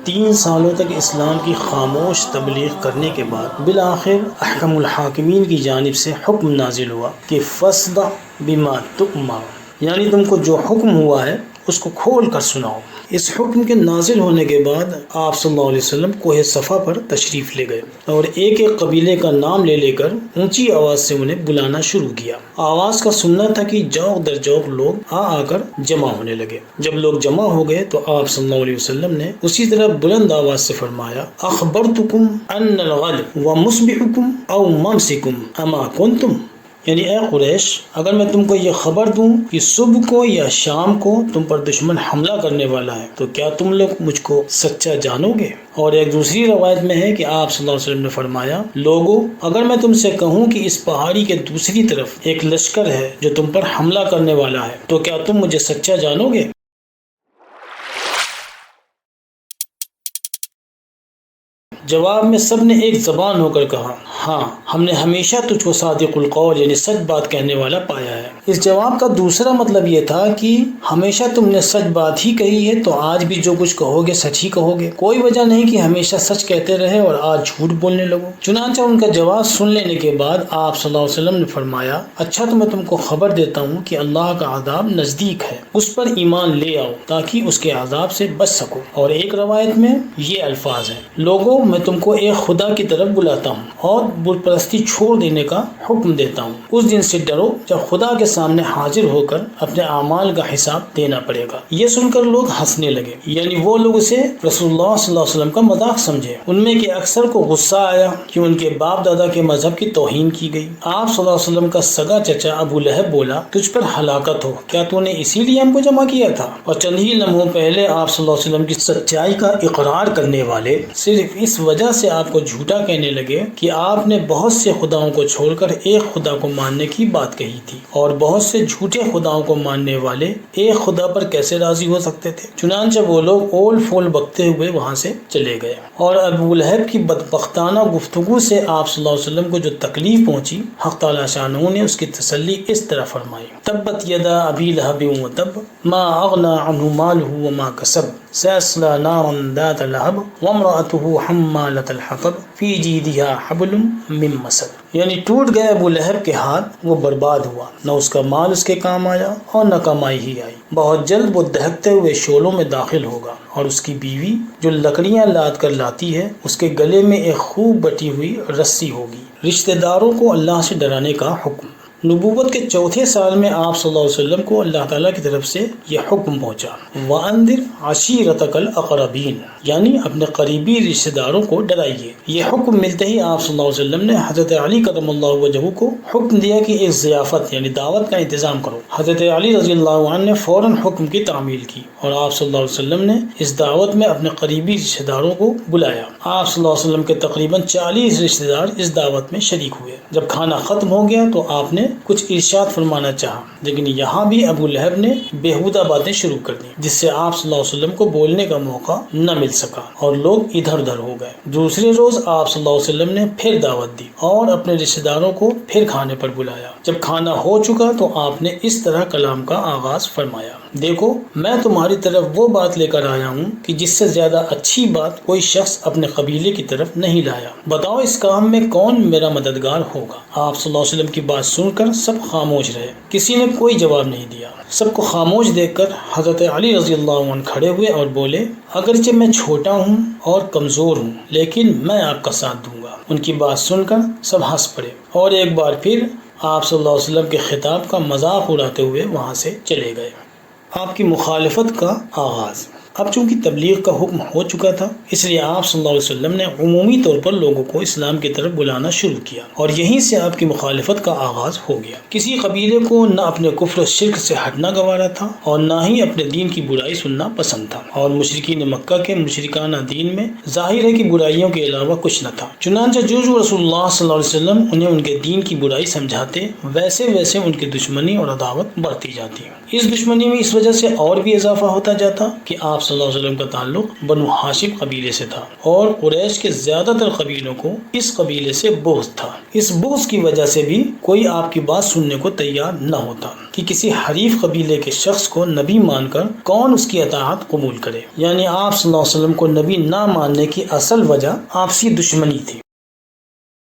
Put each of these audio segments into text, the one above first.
3 سالوں تک اسلام کی خاموش تبلیغ کرنے کے بعد بالآخر احکم الحاکمین کی جانب سے حکم نازل ہوا کہ فاصدع بما تؤمر، یعنی تم کو جو حکم ہوا ہے اس کو کھول کر سناؤ۔ اس حکم کے نازل ہونے کے بعد آپ صلی اللہ علیہ وسلم کوہ صفا پر تشریف لے گئے اور ایک ایک قبیلے کا نام لے لے کر اونچی آواز سے انہیں بلانا شروع کیا۔ آواز کا سننا تھا کہ جوق در جوق لوگ آ کر جمع ہونے لگے۔ جب لوگ جمع ہو گئے تو آپ صلی اللہ علیہ وسلم نے اسی طرح بلند آواز سے فرمایا، اخبرتکم ان الغد ومصبحکم او ممسکم اما کنتم، یعنی اے قریش، اگر میں تم کو یہ خبر دوں کہ صبح کو یا شام کو تم پر دشمن حملہ کرنے والا ہے تو کیا تم لوگ مجھ کو سچا جانو گے؟ اور ایک دوسری روایت میں ہے کہ آپ صلی اللہ علیہ وسلم نے فرمایا، لوگو، اگر میں تم سے کہوں کہ اس پہاڑی کے دوسری طرف ایک لشکر ہے جو تم پر حملہ کرنے والا ہے تو کیا تم مجھے سچا جانو گے؟ جواب میں سب نے ایک زبان ہو کر کہا، ہاں، ہم نے ہمیشہ تجھ کو صادق القول یعنی سچ بات کہنے والا پایا ہے۔ اس جواب کا دوسرا مطلب یہ تھا کہ ہمیشہ تم نے سچ بات ہی کہی ہے تو آج بھی جو کچھ کہو گے سچ ہی کہو گے، کوئی وجہ نہیں کہ ہمیشہ سچ کہتے رہے اور آج جھوٹ بولنے لگو۔ چنانچہ ان کا جواب سن لینے کے بعد آپ صلی اللہ علیہ وسلم نے فرمایا، اچھا تو میں تم کو خبر دیتا ہوں کہ اللہ کا عذاب نزدیک ہے، اس پر ایمان لے آؤ تاکہ اس کے عذاب سے بچ سکو۔ اور ایک روایت میں یہ الفاظ ہیں، لوگوں، میں تم کو ایک خدا کی طرف بلاتا ہوں اور بت پرستی چھوڑ دینے کا حکم دیتا ہوں۔ اس دن سے ڈرو جب خدا کے سامنے حاضر ہو کر اپنے اعمال کا حساب دینا پڑے گا۔ یہ سن کر لوگ ہنسنے لگے، یعنی وہ لوگ اسے رسول اللہ صلی اللہ علیہ وسلم کا مذاق سمجھے۔ ان میں کے اکثر کو غصہ آیا کہ ان کے باپ دادا کے مذہب کی توہین کی گئی۔ آپ صلی اللہ علیہ وسلم کا سگا چچا ابو لہب بولا، تجھ پر ہلاکت ہو، کیا تو نے اسی لیے ہم کو جمع کیا تھا؟ اور چند ہی لمحوں پہلے آپ صلی اللہ علیہ وسلم کی سچائی کا اقرار کرنے والے صرف اس وجہ سے آپ کو جھوٹا کہنے لگے کہ آپ نے بہت سے خداؤں کو چھوڑ کر ایک خدا کو ماننے کی بات کہی تھی، اور بہت سے جھوٹے خداؤں کو ماننے والے ایک خدا پر کیسے راضی ہو سکتے تھے؟ چنانچہ وہ لوگ اول فول بکتے ہوئے وہاں سے چلے گئے، اور ابو لہب کی بدبختانہ گفتگو سے آپ صلی اللہ علیہ وسلم کو جو تکلیف پہنچی، حق تعالی شانہ نے اس کی تسلی اس طرح فرمائی، تبت یدا ابی لہب وتب ما اغنى عنه ماله وما کسب سيصلى نارا ذات لہب وامرأته حمالة الحطب فی جیدها حبل من مسد، یعنی ٹوٹ گئے ابو لہب کے ہاتھ، وہ برباد ہوا، نہ اس کا مال اس کے کام آیا اور نہ کمائی ہی آئی۔ بہت جلد وہ دہکتے ہوئے شعلوں میں داخل ہوگا، اور اس کی بیوی جو لکڑیاں لاد کر لاتی ہے اس کے گلے میں ایک خوب بٹی ہوئی رسی ہوگی۔ رشتہ داروں کو اللہ سے ڈرانے کا حکم۔ نبوت کے 4تھے سال میں آپ صلی اللہ علیہ وسلم کو اللہ تعالیٰ کی طرف سے یہ حکم پہنچا، وَأَنذِرْ عَشِيرَتَكَ الْأَقْرَبِينَ، یعنی اپنے قریبی رشتہ داروں کو ڈرائیے۔ یہ حکم ملتے ہی آپ صلی اللہ علیہ وسلم نے حضرت علی کرم اللہ وجہہ کو حکم دیا کہ ایک ضیافت یعنی دعوت کا انتظام کرو۔ حضرت علی رضی اللہ عنہ نے فوراً حکم کی تعمیل کی، اور آپ صلی اللہ علیہ وسلم نے اس دعوت میں اپنے قریبی رشتہ داروں کو بلایا۔ آپ صلی اللہ علیہ وسلم کے تقریباً 40 رشتہ دار اس دعوت میں شریک ہوئے۔ جب کھانا ختم ہو گیا تو آپ نے کچھ ارشاد فرمانا چاہا، لیکن یہاں بھی ابو لہب نے بےہودہ باتیں شروع کر دی، جس سے آپ صلی اللہ علیہ وسلم کو بولنے کا موقع نہ مل سکا اور لوگ ادھر ادھر ہو گئے۔ دوسرے روز آپ صلی اللہ علیہ وسلم نے پھر دعوت دی اور اپنے رشتہ داروں کو پھر کھانے پر بلایا۔ جب کھانا ہو چکا تو آپ نے اس طرح کلام کا آغاز فرمایا، دیکھو، میں تمہاری طرف وہ بات لے کر آیا ہوں کہ جس سے زیادہ اچھی بات کوئی شخص اپنے قبیلے کی طرف نہیں لایا، بتاؤ اس کام میں کون میرا مددگار ہوگا؟ آپ صلی اللہ علیہ وسلم کی بات سن کر سب خاموش رہے، کسی نے کوئی جواب نہیں دیا۔ سب کو خاموش دیکھ کر حضرت علی رضی اللہ عنہ کھڑے ہوئے اور بولے، اگرچہ میں چھوٹا ہوں اور کمزور ہوں لیکن میں آپ کا ساتھ دوں گا۔ ان کی بات سن کر سب ہنس پڑے اور ایک بار پھر آپ صلی اللہ علیہ وسلم کے خطاب کا مذاق اڑاتے ہوئے وہاں سے چلے گئے۔ آپ کی مخالفت کا آغاز۔ اب چونکہ تبلیغ کا حکم ہو چکا تھا، اس لیے آپ صلی اللہ علیہ وسلم نے عمومی طور پر لوگوں کو اسلام کی طرف بلانا شروع کیا، اور یہیں سے آپ کی مخالفت کا آغاز ہو گیا۔ کسی قبیلے کو نہ اپنے کفر و شرک سے ہٹنا گوارا تھا اور نہ ہی اپنے دین کی برائی سننا پسند تھا، اور مشرکین مکہ کے مشرکانہ دین میں ظاہر ہے کہ برائیوں کے علاوہ کچھ نہ تھا۔ چنانچہ جو رسول اللہ صلی اللہ علیہ وسلم انہیں ان کے دین کی برائی سمجھاتے، ویسے ویسے ان کی دشمنی اور عداوت بڑھتی جاتی۔ اس دشمنی میں اس وجہ سے اور بھی اضافہ ہوتا جاتا کہ آپ صلی اللہ علیہ وسلم کا تعلق بنو ہاشم قبیلے سے تھا اور قریش کے زیادہ تر قبیلوں کو اس قبیلے سے بغض تھا۔ اس بغض کی وجہ سے بھی کوئی آپ کی بات سننے کو تیار نہ ہوتا کہ کسی حریف قبیلے کے شخص کو نبی مان کر کون اس کی اطاعت قبول کرے۔ یعنی آپ صلی اللہ علیہ وسلم کو نبی نہ ماننے کی اصل وجہ آپسی دشمنی تھی،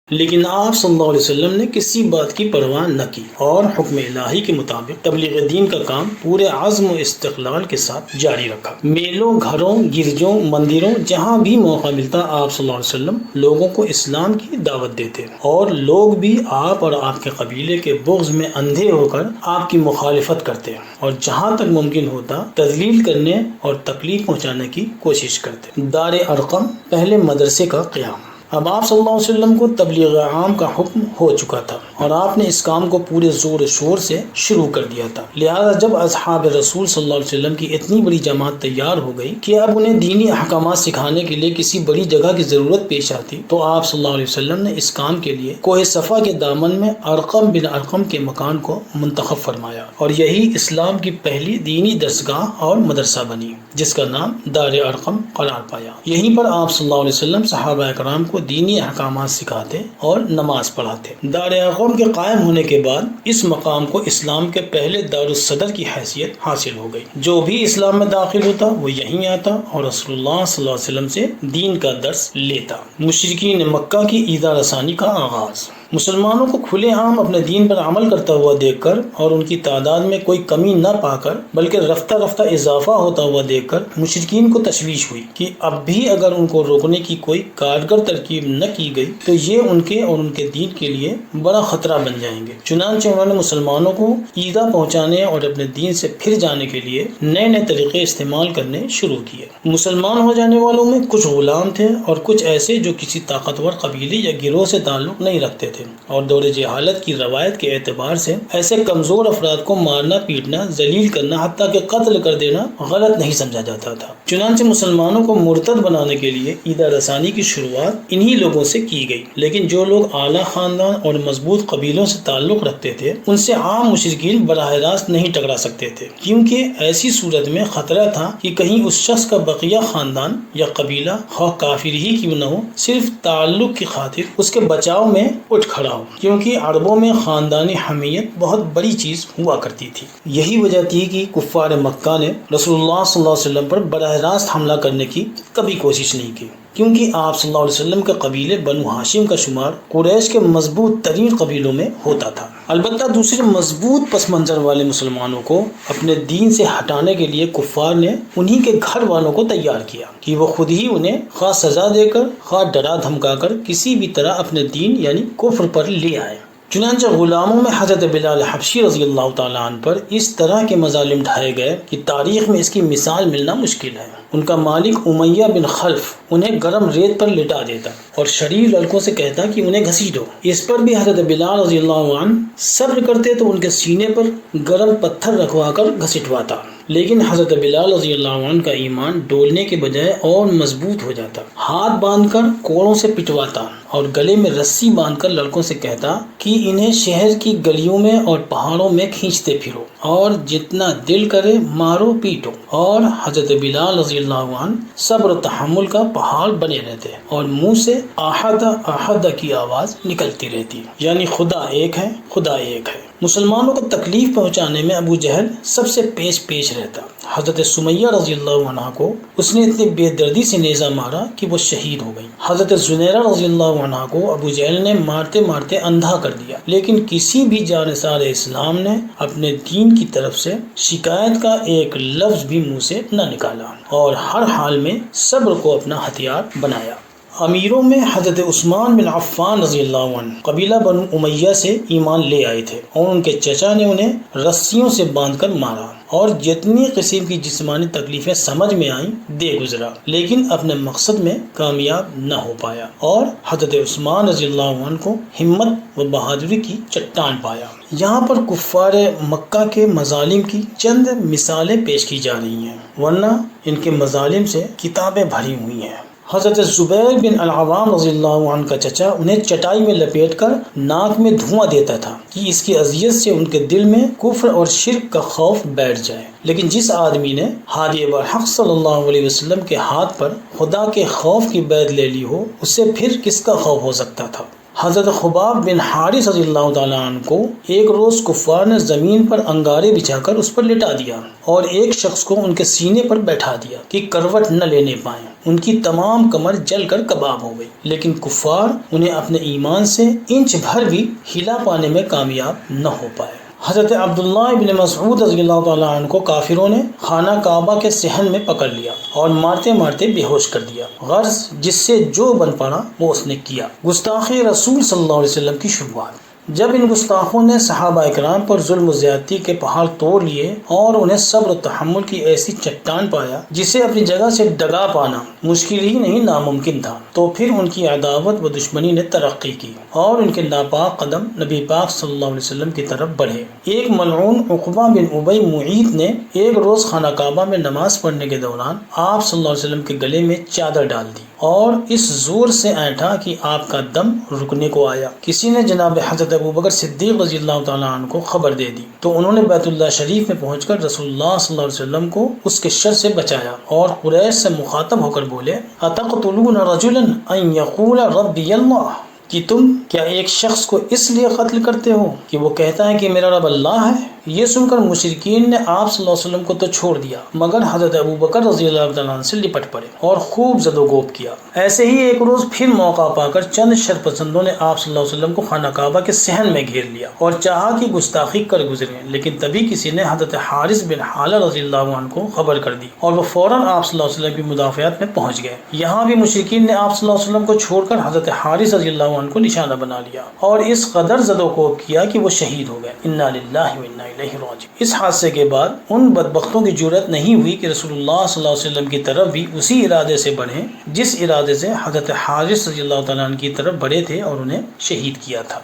لیکن آپ صلی اللہ علیہ وسلم نے کسی بات کی پرواہ نہ کی اور حکم الہی کے مطابق تبلیغ دین کا کام پورے عزم و استقلال کے ساتھ جاری رکھا۔ میلوں، گھروں، گرجوں، مندروں، جہاں بھی موقع ملتا آپ صلی اللہ علیہ وسلم لوگوں کو اسلام کی دعوت دیتے اور لوگ بھی آپ اور آپ کے قبیلے کے بغض میں اندھے ہو کر آپ کی مخالفت کرتے اور جہاں تک ممکن ہوتا تذلیل کرنے اور تکلیف پہنچانے کی کوشش کرتے۔ دار ارقم پہلے مدرسے کا قیام۔ اب آپ صلی اللہ علیہ وسلم کو تبلیغ عام کا حکم ہو چکا تھا اور آپ نے اس کام کو پورے زور و شور سے شروع کر دیا تھا۔ لہذا جب اصحاب رسول صلی اللہ علیہ وسلم کی اتنی بڑی جماعت تیار ہو گئی کہ اب انہیں دینی احکامات سکھانے کے لیے کسی بڑی جگہ کی ضرورت پیش آتی، تو آپ صلی اللہ علیہ وسلم نے اس کام کے لیے کوہ صفا کے دامن میں ارقم بن ارقم کے مکان کو منتخب فرمایا اور یہی اسلام کی پہلی دینی درسگاہ اور مدرسہ بنی، جس کا نام دار ارقم قرار پایا۔ یہیں پر آپ صلی اللہ علیہ وسلم صحابہ اکرام کو دینی احکامات سکھاتے اور نماز پڑھاتے۔ دار ارقم کے قائم ہونے کے بعد اس مقام کو اسلام کے پہلے دارالصدر کی حیثیت حاصل ہو گئی۔ جو بھی اسلام میں داخل ہوتا وہ یہیں آتا اور رسول اللہ صلی اللہ علیہ وسلم سے دین کا درس لیتا۔ مشرکین مکہ کی ایذا رسانی کا آغاز۔ مسلمانوں کو کھلے عام اپنے دین پر عمل کرتا ہوا دیکھ کر اور ان کی تعداد میں کوئی کمی نہ پا کر بلکہ رفتہ رفتہ اضافہ ہوتا ہوا دیکھ کر مشرکین کو تشویش ہوئی کہ اب بھی اگر ان کو روکنے کی کوئی کارگر ترکیب نہ کی گئی تو یہ ان کے اور ان کے دین کے لیے بڑا خطرہ بن جائیں گے۔ چنانچہ انہوں نے مسلمانوں کو ایذا پہنچانے اور اپنے دین سے پھر جانے کے لیے نئے نئے طریقے استعمال کرنے شروع کیے۔ مسلمان ہو جانے والوں میں کچھ غلام تھے اور کچھ ایسے جو کسی طاقتور قبیلے یا گروہ سے تعلق نہیں رکھتے تھے، اور دور جہالت کی روایت کے اعتبار سے ایسے کمزور افراد کو مارنا، پیٹنا، ذلیل کرنا، حتیٰ کہ قتل کر دینا غلط نہیں سمجھا جاتا تھا۔ چنانچہ مسلمانوں کو مرتد بنانے کے لیے ایذا رسانی کی شروعات انہی لوگوں سے کی گئی، لیکن جو لوگ اعلیٰ خاندان اور مضبوط قبیلوں سے تعلق رکھتے تھے ان سے عام مشرکین براہ راست نہیں ٹکرا سکتے تھے، کیونکہ ایسی صورت میں خطرہ تھا کہ کہیں اس شخص کا بقیہ خاندان یا قبیلہ خواہ کافر ہی کیوں نہ ہو صرف تعلق کی خاطر اس کے بچاؤ میں اٹھ کھڑا ہو، کیونکہ عربوں میں خاندانی حمیت بہت بڑی چیز ہوا کرتی تھی۔ یہی وجہ تھی کہ کفار مکہ نے رسول اللہ صلی اللہ علیہ وسلم پر براہ راست حملہ کرنے کی کبھی کوشش نہیں کی، کیونکہ آپ صلی اللہ علیہ وسلم کے قبیلے بنو ہاشم کا شمار قریش کے مضبوط ترین قبیلوں میں ہوتا تھا۔ البتہ دوسرے مضبوط پس منظر والے مسلمانوں کو اپنے دین سے ہٹانے کے لیے کفار نے انہی کے گھر والوں کو تیار کیا کہ وہ خود ہی انہیں خواہ سزا دے کر خواہ ڈرا دھمکا کر کسی بھی طرح اپنے دین یعنی کفر پر لے آئے۔ چنانچہ غلاموں میں حضرت بلال حبشی رضی اللہ تعالیٰ عنہ پر اس طرح کے مظالم ڈھائے گئے کہ تاریخ میں اس کی مثال ملنا مشکل ہے۔ ان کا مالک امیہ بن خلف انہیں گرم ریت پر لٹا دیتا اور شریر لڑکوں سے کہتا کہ انہیں گھسیٹو۔ اس پر بھی حضرت بلال رضی اللہ عنہ صبر کرتے تو ان کے سینے پر گرم پتھر رکھوا کر گھسیٹواتا، لیکن حضرت بلال رضی اللہ عنہ کا ایمان ڈولنے کے بجائے اور مضبوط ہو جاتا۔ ہاتھ باندھ کر کوڑوں سے پٹواتا اور گلے میں رسی باندھ کر لڑکوں سے کہتا کہ انہیں شہر کی گلیوں میں اور پہاڑوں میں کھینچتے پھرو اور جتنا دل کرے مارو پیٹو، اور حضرت بلال رضی اللہ عنہ صبر و تحمل کا پہاڑ بنے رہتے اور منہ سے احد احد کی آواز نکلتی رہتی، یعنی خدا ایک ہے، خدا ایک ہے۔ مسلمانوں کو تکلیف پہنچانے میں ابو جہل سب سے پیش رہتا۔ حضرت سمیہ رضی اللہ عنہ کو اس نے اتنی بے دردی سے نیزہ مارا کہ وہ شہید ہو گئی۔ حضرت زنیرہ رضی اللہ عنہ کو ابو جہل نے مارتے مارتے اندھا کر دیا، لیکن کسی بھی جانثار اسلام نے اپنے دین کی طرف سے شکایت کا ایک لفظ بھی منہ سے نہ نکالا اور ہر حال میں صبر کو اپنا ہتھیار بنایا۔ امیروں میں حضرت عثمان بن عفان رضی اللہ عنہ قبیلہ بنو امیہ سے ایمان لے آئے تھے اور ان کے چچا نے انہیں رسیوں سے باندھ کر مارا اور جتنی قسم کی جسمانی تکلیفیں سمجھ میں آئیں دے گزرا، لیکن اپنے مقصد میں کامیاب نہ ہو پایا اور حضرت عثمان رضی اللہ عنہ کو ہمت و بہادری کی چٹان پایا۔ یہاں پر کفار مکہ کے مظالم کی چند مثالیں پیش کی جا رہی ہیں، ورنہ ان کے مظالم سے کتابیں بھری ہوئی ہیں۔ حضرت زبیر بن العوام رضی اللہ عنہ کا چچا انہیں چٹائی میں لپیٹ کر ناک میں دھواں دیتا تھا کہ اس کی اذیت سے ان کے دل میں کفر اور شرک کا خوف بیٹھ بیٹھ جائے۔ لیکن جس آدمی نے ہادی برحق صلی اللہ علیہ وسلم کے ہاتھ پر خدا کے خوف کی بیعت لے لی ہو، اس سے پھر کس کا خوف ہو سکتا تھا؟ حضرت خباب بن حارث رضی اللہ تعالیٰ عنہ کو ایک روز کفار نے زمین پر انگارے بچھا کر اس پر لٹا دیا اور ایک شخص کو ان کے سینے پر بیٹھا دیا کہ کروٹ نہ لینے پائیں۔ ان کی تمام کمر جل کر کباب ہو گئی، لیکن کفار انہیں اپنے ایمان سے انچ بھر بھی ہلا پانے میں کامیاب نہ ہو پائے۔ حضرت عبداللہ ابن مسعود رضی اللہ تعالیٰ عنہ کو کافروں نے خانہ کعبہ کے صحن میں پکڑ لیا اور مارتے مارتے بے ہوش کر دیا۔ غرض جس سے جو بن پڑا وہ اس نے کیا۔ گستاخی رسول صلی اللہ علیہ وسلم کی شروعات۔ جب ان گستاخوں نے صحابہ اکرام پر ظلم و زیادتی کے پہاڑ توڑ لیے اور انہیں صبر و تحمل کی ایسی چٹان پایا جسے اپنی جگہ سے ڈگا پانا مشکل ہی نہیں ناممکن تھا، تو پھر ان کی عداوت و دشمنی نے ترقی کی اور ان کے ناپاک قدم نبی پاک صلی اللہ علیہ وسلم کی طرف بڑھے۔ ایک ملعون عقبہ بن ابی معیط نے ایک روز خانہ کعبہ میں نماز پڑھنے کے دوران آپ صلی اللہ علیہ وسلم کے گلے میں چادر ڈال دی اور اس زور سے اینٹھا کہ آپ کا دم رکنے کو آیا۔ کسی نے جناب حضرت ابوبکر صدیق رضی اللہ تعالیٰ عنہ کو خبر دے دی تو انہوں نے بیت اللہ شریف میں پہنچ کر رسول اللہ صلی اللہ علیہ وسلم کو اس کے شر سے بچایا اور قریش سے مخاطب ہو کر بولے، اتقتلون رجلا ان یقول ربی اللہ، کہ تم کیا ایک شخص کو اس لیے قتل کرتے ہو کہ وہ کہتا ہے کہ میرا رب اللہ ہے؟ یہ سن کر مشرکین نے آپ صلی اللہ علیہ وسلم کو تو چھوڑ دیا مگر حضرت ابوبکر رضی اللہ تعالیٰ عنہ سے لپٹ پڑے اور خوب زد و گوب کیا۔ ایسے ہی ایک روز پھر موقع پا کر چند شرپسندوں نے آپ صلی اللہ علیہ وسلم کو خانہ کعبہ کے صحن میں گھیر لیا اور چاہا کہ گستاخی کر گزرے، لیکن تبھی کسی نے حضرت حارث بن حالہ رضی اللہ عنہ کو خبر کر دی اور وہ فوراً آپ صلی اللہ علیہ وسلم کی مدافعت میں پہنچ گئے۔ یہاں بھی مشرکین نے آپ صلی اللہ علیہ وسلم کو چھوڑ کر حضرت حارث رضی اللہ عنہ کو نشانہ بنا لیا اور اس قدر زد و کوب کیا کہ وہ شہید ہو گئے۔ انا للہ و انا الیہ راجعون۔ اس حادثے کے بعد ان بدبختوں کی جرأت نہیں ہوئی کہ رسول اللہ صلی اللہ علیہ وسلم کی طرف بھی اسی ارادے سے بڑھیں جس ارادے سے حضرت حارث رضی اللہ تعالیٰ عنہ کی طرف بڑھے تھے اور انہیں شہید کیا تھا۔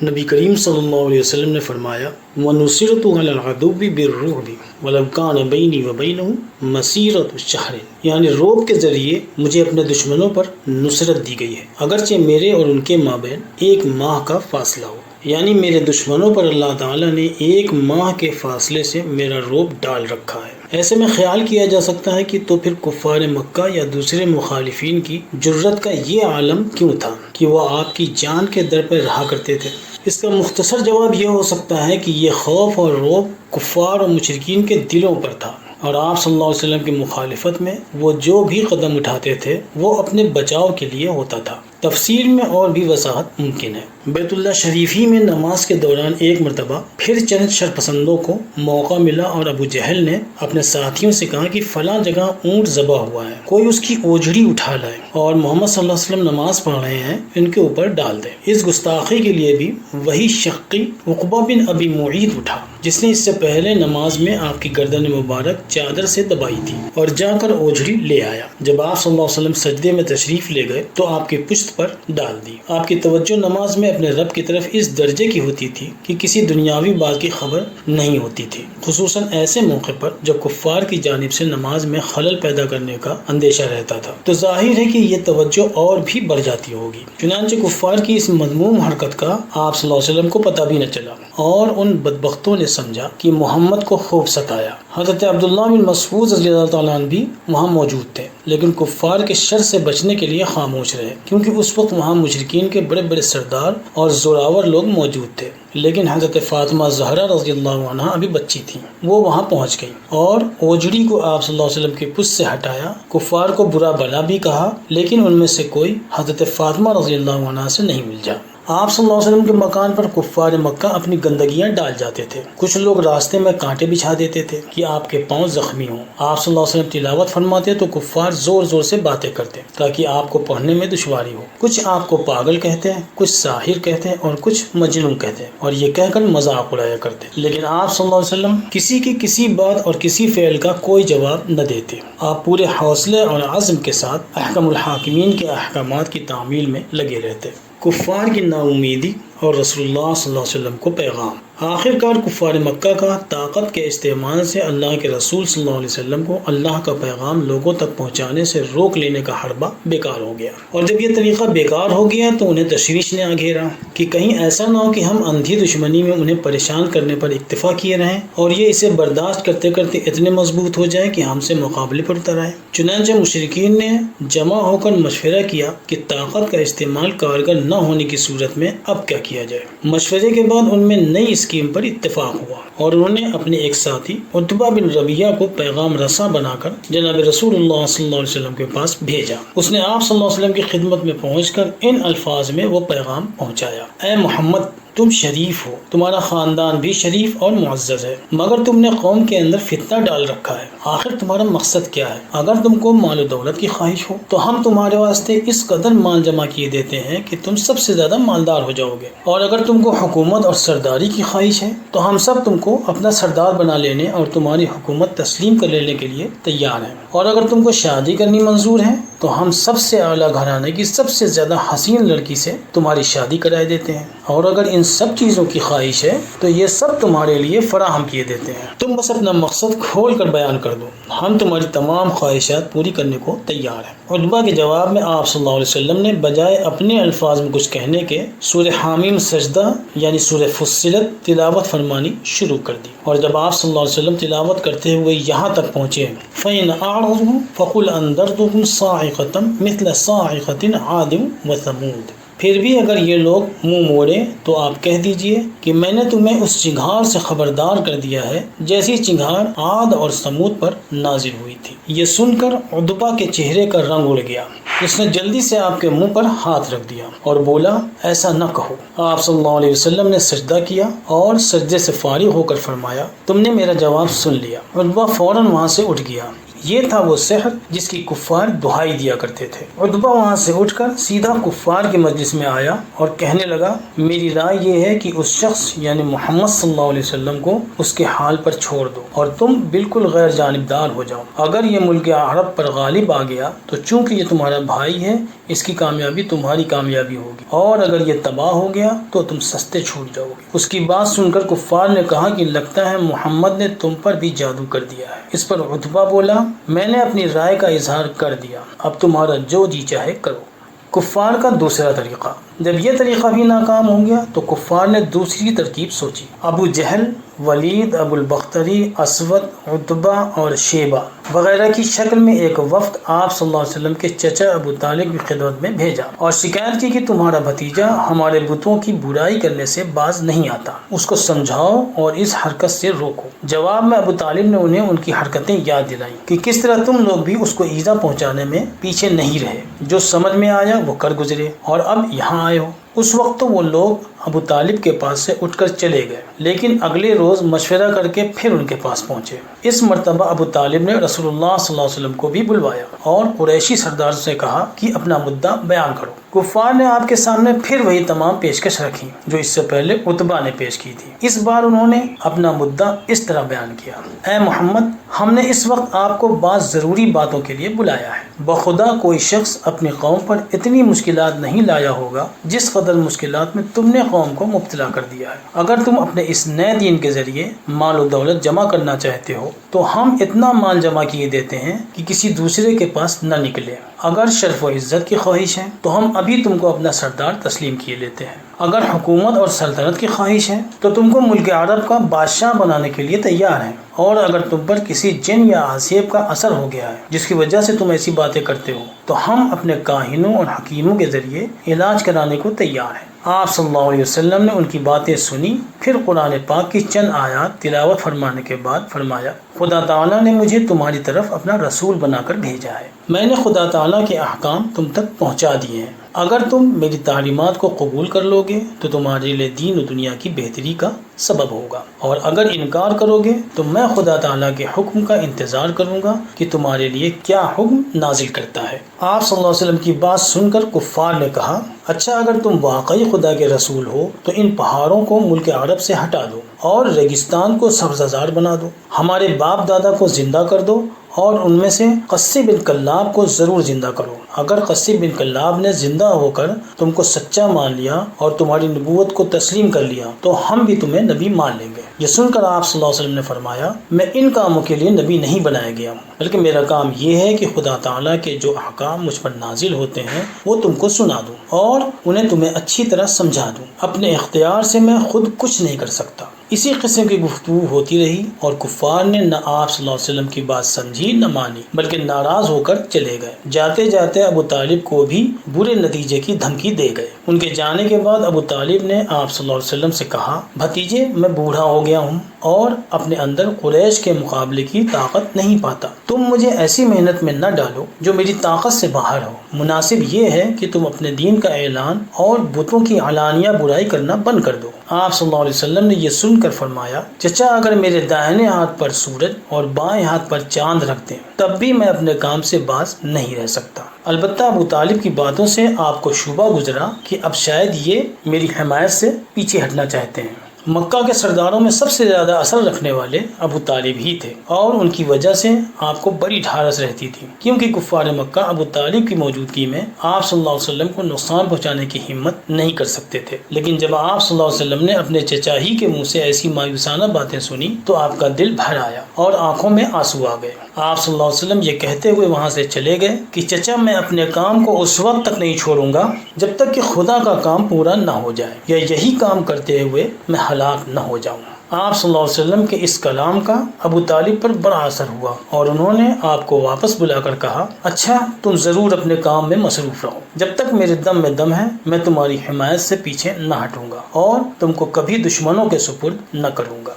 نبی کریم صلی اللہ علیہ وسلم نے فرمایا، وَنُصِرْتُ عَلَى الْعَدُوِّ بِالرُّعْبِ وَلَوْ كَانَ بَيْنِي وَبَيْنَهُ مَسِيرَةُ شَهْرٍ، یعنی روب کے ذریعے مجھے اپنے دشمنوں پر نصرت دی گئی ہے اگرچہ میرے اور ان کے مابین ایک ماہ کا فاصلہ ہو۔ یعنی میرے دشمنوں پر اللہ تعالیٰ نے ایک ماہ کے فاصلے سے میرا روب ڈال رکھا ہے۔ ایسے میں خیال کیا جا سکتا ہے کہ تو پھر کفار مکہ یا دوسرے مخالفین کی جرت کا یہ عالم کیوں تھا کہ وہ آپ کی جان کے در پر رہا کرتے تھے؟ اس کا مختصر جواب یہ ہو سکتا ہے کہ یہ خوف اور رعب کفار اور مشرکین کے دلوں پر تھا اور آپ صلی اللہ علیہ وسلم کی مخالفت میں وہ جو بھی قدم اٹھاتے تھے وہ اپنے بچاؤ کے لیے ہوتا تھا۔ تفسیر میں اور بھی وضاحت ممکن ہے۔ بیت اللہ شریف ہی میں نماز کے دوران ایک مرتبہ پھر چند شرپسندوں کو موقع ملا اور ابو جہل نے اپنے ساتھیوں سے کہا کہ فلاں جگہ اونٹ ذبح ہوا ہے، کوئی اس کی اوجھڑی اٹھا لائے اور محمد صلی اللہ علیہ وسلم نماز پڑھ رہے ہیں، ان کے اوپر ڈال دیں۔ اس گستاخی کے لیے بھی وہی شقی عقبہ بن ابی معیط اٹھا جس نے اس سے پہلے نماز میں آپ کی گردن مبارک چادر سے دبائی تھی اور جا کر اوجھڑی لے آیا۔ جب آپ صلی اللہ علیہ وسلم سجدے میں تشریف لے گئے تو آپ کی پشت پر ڈال دی۔ آپ کی توجہ نماز میں اپنے رب کی طرف اس درجے کی ہوتی تھی کہ کسی دنیاوی بات کی خبر نہیں ہوتی تھی، خصوصاً ایسے موقع پر جب کفار کی جانب سے نماز میں خلل پیدا کرنے کا اندیشہ رہتا تھا، تو ظاہر ہے کہ یہ توجہ اور بھی بڑھ جاتی ہوگی۔ چنانچہ کفار کی اس مذموم حرکت کا آپ صلی اللہ علیہ وسلم کو پتہ بھی نہ چلا اور ان بدبختوں نے سمجھا کہ محمد کو خوب ستایا۔ حضرت عبداللہ بن مسعود رضی اللہ تعالیٰ عنہ بھی وہاں موجود تھے، لیکن کفار کے شر سے بچنے کے لیے خاموش رہے کیونکہ اس وقت وہاں مشرکین کے بڑے بڑے سردار اور زوراور لوگ موجود تھے۔ لیکن حضرت فاطمہ زہرا رضی اللہ عنہ ابھی بچی تھیں، وہ وہاں پہنچ گئی اور اوجڑی کو آپ صلی اللہ علیہ وسلم کی پشت سے ہٹایا۔ کفار کو برا بھلا بھی کہا، لیکن ان میں سے کوئی حضرت فاطمہ رضی اللہ عنہ سے نہیں ملجا۔ آپ صلی اللہ علیہ وسلم کے مکان پر کفار مکہ اپنی گندگیاں ڈال جاتے تھے۔ کچھ لوگ راستے میں کانٹے بچھا دیتے تھے کہ آپ کے پاؤں زخمی ہوں۔ آپ صلی اللہ علیہ وسلم تلاوت فرماتے تو کفار زور زور سے باتیں کرتے تاکہ آپ کو پڑھنے میں دشواری ہو۔ کچھ آپ کو پاگل کہتے ہیں، کچھ ساحر کہتے ہیں اور کچھ مجنون کہتے ہیں اور یہ کہہ کر مذاق اڑایا کرتے، لیکن آپ صلی اللہ علیہ وسلم کسی کی کسی بات اور کسی فعل کا کوئی جواب نہ دیتے۔ آپ پورے حوصلے اور عزم کے ساتھ احکم الحاکمین کے احکامات کی تعمیل میں لگے رہتے۔ کفار کی نا امیدی اور رسول اللہ صلی اللہ علیہ وسلم کو پیغام۔ آخر کار کفار مکہ کا طاقت کے استعمال سے اللہ کے رسول صلی اللہ علیہ وسلم کو اللہ کا پیغام لوگوں تک پہنچانے سے روک لینے کا حربہ بیکار ہو گیا، اور جب یہ طریقہ بیکار ہو گیا تو انہیں تشویش نے گھیرا کہ کہیں ایسا نہ ہو کہ ہم اندھی دشمنی میں انہیں پریشان کرنے پر اکتفا کیے رہیں اور یہ اسے برداشت کرتے کرتے اتنے مضبوط ہو جائے کہ ہم سے مقابلے پر اتر آئے۔ چنانچہ مشرکین نے جمع ہو کر مشورہ کیا کہ طاقت کا استعمال کارگر نہ ہونے کی صورت میں اب کیا کیا جائے۔ مشورے کے بعد ان میں نئی اسکیم پر اتفاق ہوا اور انہوں نے اپنے ایک ساتھی عتبہ بن ربیعہ کو پیغام رساں بنا کر جناب رسول اللہ صلی اللہ علیہ وسلم کے پاس بھیجا۔ اس نے آپ صلی اللہ علیہ وسلم کی خدمت میں پہنچ کر ان الفاظ میں وہ پیغام پہنچایا: اے محمد، تم شریف ہو، تمہارا خاندان بھی شریف اور معزز ہے، مگر تم نے قوم کے اندر فتنہ ڈال رکھا ہے۔ آخر تمہارا مقصد کیا ہے؟ اگر تم کو مال و دولت کی خواہش ہو تو ہم تمہارے واسطے اس قدر مال جمع کیے دیتے ہیں کہ تم سب سے زیادہ مالدار ہو جاؤ گے، اور اگر تم کو حکومت اور سرداری کی خواہش ہے تو ہم سب تم کو اپنا سردار بنا لینے اور تمہاری حکومت تسلیم کر لینے کے لیے تیار ہیں، اور اگر تم کو شادی کرنی منظور ہے تو ہم سب سے اعلیٰ گھرانے کی سب سے زیادہ حسین لڑکی سے تمہاری شادی کرائے دیتے ہیں، اور اگر ان سب چیزوں کی خواہش ہے تو یہ سب تمہارے لیے فراہم کیے دیتے ہیں۔ تم بس اپنا مقصد کھول کر بیان کر دو، ہم تمہاری تمام خواہشات پوری کرنے کو تیار ہیں۔ عتبہ کے جواب میں آپ صلی اللہ علیہ وسلم نے بجائے اپنے الفاظ میں کچھ کہنے کے سورہ حامیم سجدہ یعنی سورہ فصلت تلاوت فرمانی شروع کر دی، اور جب آپ صلی اللہ علیہ وسلم تلاوت کرتے ہوئے یہاں تک پہنچے: فَإِنْ أَعْرَضُوا فَقُلْ أَنذَرْتُكُمْ صَاعِقَةً مِثْلَ صَاعِقَةِ عَادٍ وَثَمُودَ، پھر بھی اگر یہ لوگ منہ موڑے تو آپ کہہ دیجئے کہ میں نے تمہیں اس چنگھار سے خبردار کر دیا ہے جیسی چنگھار عاد اور سمود پر نازل ہوئی تھی۔ یہ سن کر عتبہ کے چہرے کا رنگ اڑ گیا، اس نے جلدی سے آپ کے منہ پر ہاتھ رکھ دیا اور بولا: ایسا نہ کہو۔ آپ صلی اللہ علیہ وسلم نے سجدہ کیا اور سجدے سے فارغ ہو کر فرمایا: تم نے میرا جواب سن لیا۔ عتبہ فوراً وہاں سے اٹھ گیا۔ یہ تھا وہ سحر جس کی کفار دہائی دیا کرتے تھے۔ عتبہ وہاں سے اٹھ کر سیدھا کفار کے مجلس میں آیا اور کہنے لگا: میری رائے یہ ہے کہ اس شخص یعنی محمد صلی اللہ علیہ وسلم کو اس کے حال پر چھوڑ دو اور تم بالکل غیر جانبدار ہو جاؤ۔ اگر یہ ملک عرب پر غالب آ گیا تو چونکہ یہ تمہارا بھائی ہے، اس کی کامیابی تمہاری کامیابی ہوگی، اور اگر یہ تباہ ہو گیا تو تم سستے چھوٹ جاؤ گے۔ اس کی بات سن کر کفار نے کہا کہ لگتا ہے محمد نے تم پر بھی جادو کر دیا ہے۔ اس پر عتبہ بولا: میں نے اپنی رائے کا اظہار کر دیا، اب تمہارا جو جی چاہے کرو۔ کفار کا دوسرا طریقہ۔ جب یہ طریقہ بھی ناکام ہو گیا تو کفار نے دوسری ترکیب سوچی۔ ابو جہل، ولید، ابو البختری، اسود، عتبہ اور شیبہ وغیرہ کی شکل میں ایک وفد آپ صلی اللہ علیہ وسلم کے چچا ابو طالب کی خدمت میں بھیجا اور شکایت کی کہ تمہارا بھتیجا ہمارے بتوں کی برائی کرنے سے باز نہیں آتا، اس کو سمجھاؤ اور اس حرکت سے روکو۔ جواب میں ابو طالب نے انہیں ان کی حرکتیں یاد دلائیں کہ کس طرح تم لوگ بھی اس کو ایذا پہنچانے میں پیچھے نہیں رہے، جو سمجھ میں آیا وہ کر گزرے اور اب یہاں آئے ہو۔ اس وقت تو وہ لوگ ابو طالب کے پاس سے اٹھ کر چلے گئے، لیکن اگلے روز مشورہ کر کے پھر ان کے پاس پہنچے۔ اس مرتبہ ابو طالب نے رسول اللہ صلی اللہ علیہ وسلم کو بھی بلوایا اور قریشی سردار سے کہا کہ اپنا مدعا بیان کرو۔ کفار نے آپ کے سامنے پھر وہی تمام پیشکش رکھی جو اس سے پہلے عتبہ نے پیش کی تھی۔ اس بار انہوں نے اپنا مدعا اس طرح بیان کیا: اے محمد، ہم نے اس وقت آپ کو بعض ضروری باتوں کے لیے بلایا ہے۔ بخدا کوئی شخص اپنی قوم پر اتنی مشکلات نہیں لایا ہوگا جس قدر مشکلات میں تم نے قوم کو مبتلا کر دیا ہے۔ اگر تم اپنے اس نئے دین کے ذریعے مال و دولت جمع کرنا چاہتے ہو تو ہم اتنا مال جمع کیے دیتے ہیں کہ کسی دوسرے کے پاس نہ نکلے۔ اگر شرف و عزت کی خواہش ہے تو ہم ابھی تم کو اپنا سردار تسلیم کیے لیتے ہیں۔ اگر حکومت اور سلطنت کی خواہش ہے تو تم کو ملک عرب کا بادشاہ بنانے کے لیے تیار ہیں، اور اگر تم پر کسی جن یا عصیب کا اثر ہو گیا ہے جس کی وجہ سے تم ایسی باتیں کرتے ہو تو ہم اپنے کاہنوں اور حکیموں کے ذریعے علاج کرانے کو تیار ہیں۔ آپ صلی اللہ علیہ وسلم نے ان کی باتیں سنی، پھر قرآن پاک کی چند آیات تلاوت فرمانے کے بعد فرمایا: خدا تعالیٰ نے مجھے تمہاری طرف اپنا رسول بنا کر بھیجا ہے، میں نے خدا تعالیٰ کے احکام تم تک پہنچا دیے ہیں۔ اگر تم میری تعلیمات کو قبول کر لو گے تو تمہارے لیے دین و دنیا کی بہتری کا سبب ہوگا، اور اگر انکار کرو گے تو میں خدا تعالیٰ کے حکم کا انتظار کروں گا کہ تمہارے لیے کیا حکم نازل کرتا ہے۔ آپ صلی اللہ علیہ وسلم کی بات سن کر کفار نے کہا: اچھا اگر تم واقعی خدا کے رسول ہو تو ان پہاڑوں کو ملک عرب سے ہٹا دو اور ریگستان کو سبززار بنا دو، ہمارے باپ دادا کو زندہ کر دو اور ان میں سے قصی بن کلاب کو ضرور زندہ کرو۔ اگر قصی بن کلاب نے زندہ ہو کر تم کو سچا مان لیا اور تمہاری نبوت کو تسلیم کر لیا تو ہم بھی تمہیں نبی مان لیں گے۔ یہ سن کر آپ صلی اللہ علیہ وسلم نے فرمایا، میں ان کاموں کے لیے نبی نہیں بنایا گیا ہوں، بلکہ میرا کام یہ ہے کہ خدا تعالیٰ کے جو احکام مجھ پر نازل ہوتے ہیں وہ تم کو سنا دوں اور انہیں تمہیں اچھی طرح سمجھا دوں۔ اپنے اختیار سے میں خود کچھ نہیں کر سکتا۔ اسی قسم کی گفتگو ہوتی رہی اور کفار نے نہ آپ صلی اللہ علیہ وسلم کی بات سمجھی نہ مانی، بلکہ ناراض ہو کر چلے گئے۔ جاتے جاتے ابو طالب کو بھی برے نتیجے کی دھمکی دے گئے۔ ان کے جانے کے بعد ابو طالب نے آپ صلی اللہ علیہ وسلم سے کہا، بھتیجے میں بوڑھا ہو گیا ہوں اور اپنے اندر قریش کے مقابلے کی طاقت نہیں پاتا، تم مجھے ایسی محنت میں نہ ڈالو جو میری طاقت سے باہر ہو۔ مناسب یہ ہے کہ تم اپنے دین کا اعلان اور بتوں کی علانیہ برائی کرنا بند کر دو۔ آپ صلی اللہ علیہ وسلم نے یہ سن کر فرمایا، چچا اگر میرے داہنے ہاتھ پر سورج اور بائیں ہاتھ پر چاند رکھ دیں تب بھی میں اپنے کام سے باز نہیں رہ سکتا۔ البتہ ابو طالب کی باتوں سے آپ کو شبہ گزرا کہ اب شاید یہ میری حمایت سے پیچھے ہٹنا چاہتے ہیں۔ مکہ کے سرداروں میں سب سے زیادہ اثر رکھنے والے ابو طالب ہی تھے اور ان کی وجہ سے آپ کو بڑی ڈھارس رہتی تھی، کیونکہ کفار مکہ ابو طالب کی موجودگی میں آپ صلی اللہ علیہ وسلم کو نقصان پہنچانے کی ہمت نہیں کر سکتے تھے۔ لیکن جب آپ صلی اللہ علیہ وسلم نے اپنے چچا ہی کے منہ سے ایسی مایوسانہ باتیں سنی تو آپ کا دل بھر آیا اور آنکھوں میں آنسو آ گئے۔ آپ صلی اللہ علیہ وسلم یہ کہتے ہوئے وہاں سے چلے گئے کہ چچا میں اپنے کام کو اس وقت تک نہیں چھوڑوں گا جب تک کہ خدا کا کام پورا نہ ہو جائے یا یہی کام کرتے ہوئے میں ہلاک نہ ہو جاؤں۔ آپ صلی اللہ علیہ وسلم کے اس کلام کا ابو طالب پر بڑا اثر ہوا اور انہوں نے آپ کو واپس بلا کر کہا، اچھا تم ضرور اپنے کام میں مصروف رہو، جب تک میرے دم میں دم ہے میں تمہاری حمایت سے پیچھے نہ ہٹوں گا اور تم کو کبھی دشمنوں کے سپرد نہ کروں گا۔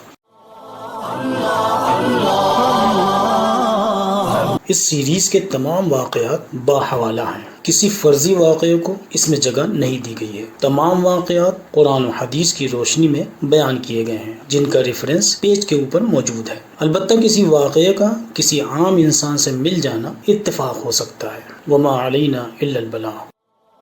اس سیریز کے تمام واقعات باحوالہ ہیں، کسی فرضی واقعے کو اس میں جگہ نہیں دی گئی ہے۔ تمام واقعات قرآن و حدیث کی روشنی میں بیان کیے گئے ہیں جن کا ریفرنس پیج کے اوپر موجود ہے۔ البتہ کسی واقعے کا کسی عام انسان سے مل جانا اتفاق ہو سکتا ہے۔ وما علینا الا البلاغ۔